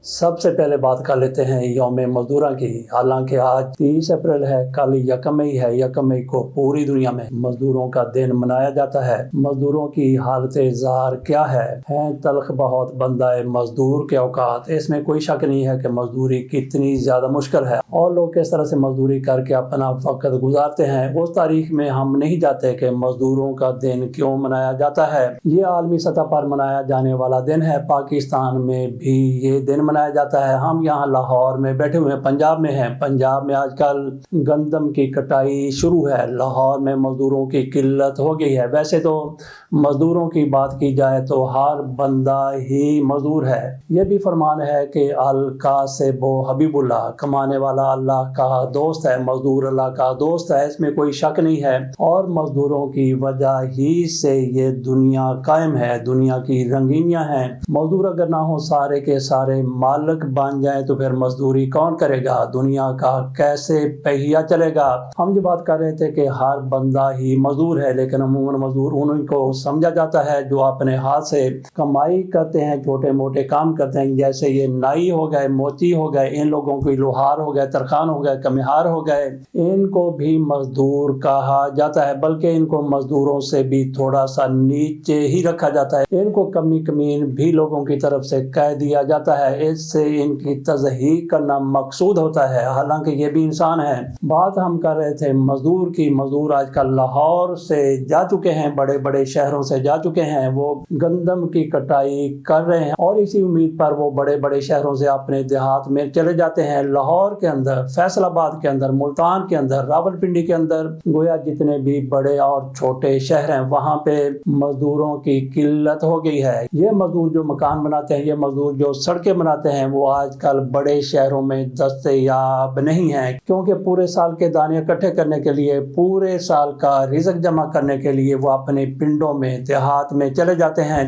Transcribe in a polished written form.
سب سے پہلے بات کر لیتے ہیں یوم مزدوراں کی۔ حالانکہ آج 30 اپریل ہے، کل یکم مئی ہے۔ یکم مئی کو پوری دنیا میں مزدوروں کا دن منایا جاتا ہے۔ مزدوروں کی حالت زار کیا ہے؟ ہیں تلخ بہت بندہ مزدور کے اوقات۔ اس میں کوئی شک نہیں ہے کہ مزدوری کتنی زیادہ مشکل ہے اور لوگ کس طرح سے مزدوری کر کے اپنا وقت گزارتے ہیں۔ اس تاریخ میں ہم نہیں جاتے کہ مزدوروں کا دن کیوں منایا جاتا ہے۔ یہ عالمی سطح پر منایا جانے والا دن ہے۔ پاکستان میں بھی یہ دن منایا جاتا ہے۔ ہم یہاں لاہور میں بیٹھے ہوئے ہیں، پنجاب میں ہیں۔ پنجاب میں آج کل گندم کی کٹائی شروع ہے۔ لاہور میں مزدوروں کی قلت ہو گئی ہے۔ ویسے تو مزدوروں کی بات کی جائے تو ہر بندہ ہی مزدور ہے۔ یہ بھی فرمان ہے کہ الکاسب حبیب اللہ، کمانے والا اللہ کا دوست ہے، مزدور اللہ کا دوست ہے۔ اس میں کوئی شک نہیں ہے اور مزدوروں کی وجہ ہی سے یہ دنیا قائم ہے، دنیا کی رنگینیاں ہیں۔ مزدور اگر نہ ہو، سارے کے سارے مالک بن جائیں تو پھر مزدوری کون کرے گا؟ دنیا کا کیسے پہیہ چلے گا؟ ہم یہ بات کر رہے تھے کہ ہر بندہ ہی مزدور ہے، لیکن عموماً مزدور انہیں کو سمجھا جاتا ہے جو اپنے ہاتھ سے کمائی کرتے ہیں، چھوٹے موٹے کام کرتے ہیں، جیسے یہ نائی ہو گئے، موچی ہو گئے، ان لوگوں کو لوہار ہو گئے، ترخان ہو گئے، کمہار ہو گئے، ان کو بھی مزدور کہا جاتا ہے، بلکہ ان کو مزدوروں سے بھی تھوڑا سا نیچے ہی رکھا جاتا ہے۔ ان کو کمی کمین بھی لوگوں کی طرف سے کہہ دیا جاتا ہے۔ اس سے ان کی تضحیق کرنا مقصود ہوتا ہے، حالانکہ یہ بھی انسان ہے۔ بات ہم کر رہے تھے مزدور کی۔ مزدور آج کل لاہور سے جا چکے ہیں، بڑے بڑے شہروں سے جا چکے ہیں، وہ گندم کی کٹائی کر رہے ہیں اور اسی امید پر وہ بڑے بڑے شہروں سے اپنے دیہات میں چلے جاتے ہیں۔ لاہور کے اندر، فیصل آباد کے اندر، ملتان کے اندر، راولپنڈی کے اندر، گویا جتنے بھی بڑے اور چھوٹے شہر ہیں وہاں پہ مزدوروں کی قلت ہو گئی ہے۔ یہ مزدور جو مکان بناتے ہیں، یہ مزدور جو سڑکیں بناتے ہیں، وہ آج کل بڑے شہروں میں دستیاب نہیں ہیں، کیونکہ پورے سال کے دانے اکٹھے کرنے کے لیے، پورے سال کا رزق جمع کرنے کے لیے وہ اپنے پنڈوں میں، دیہات میں چلے جاتے ہیں۔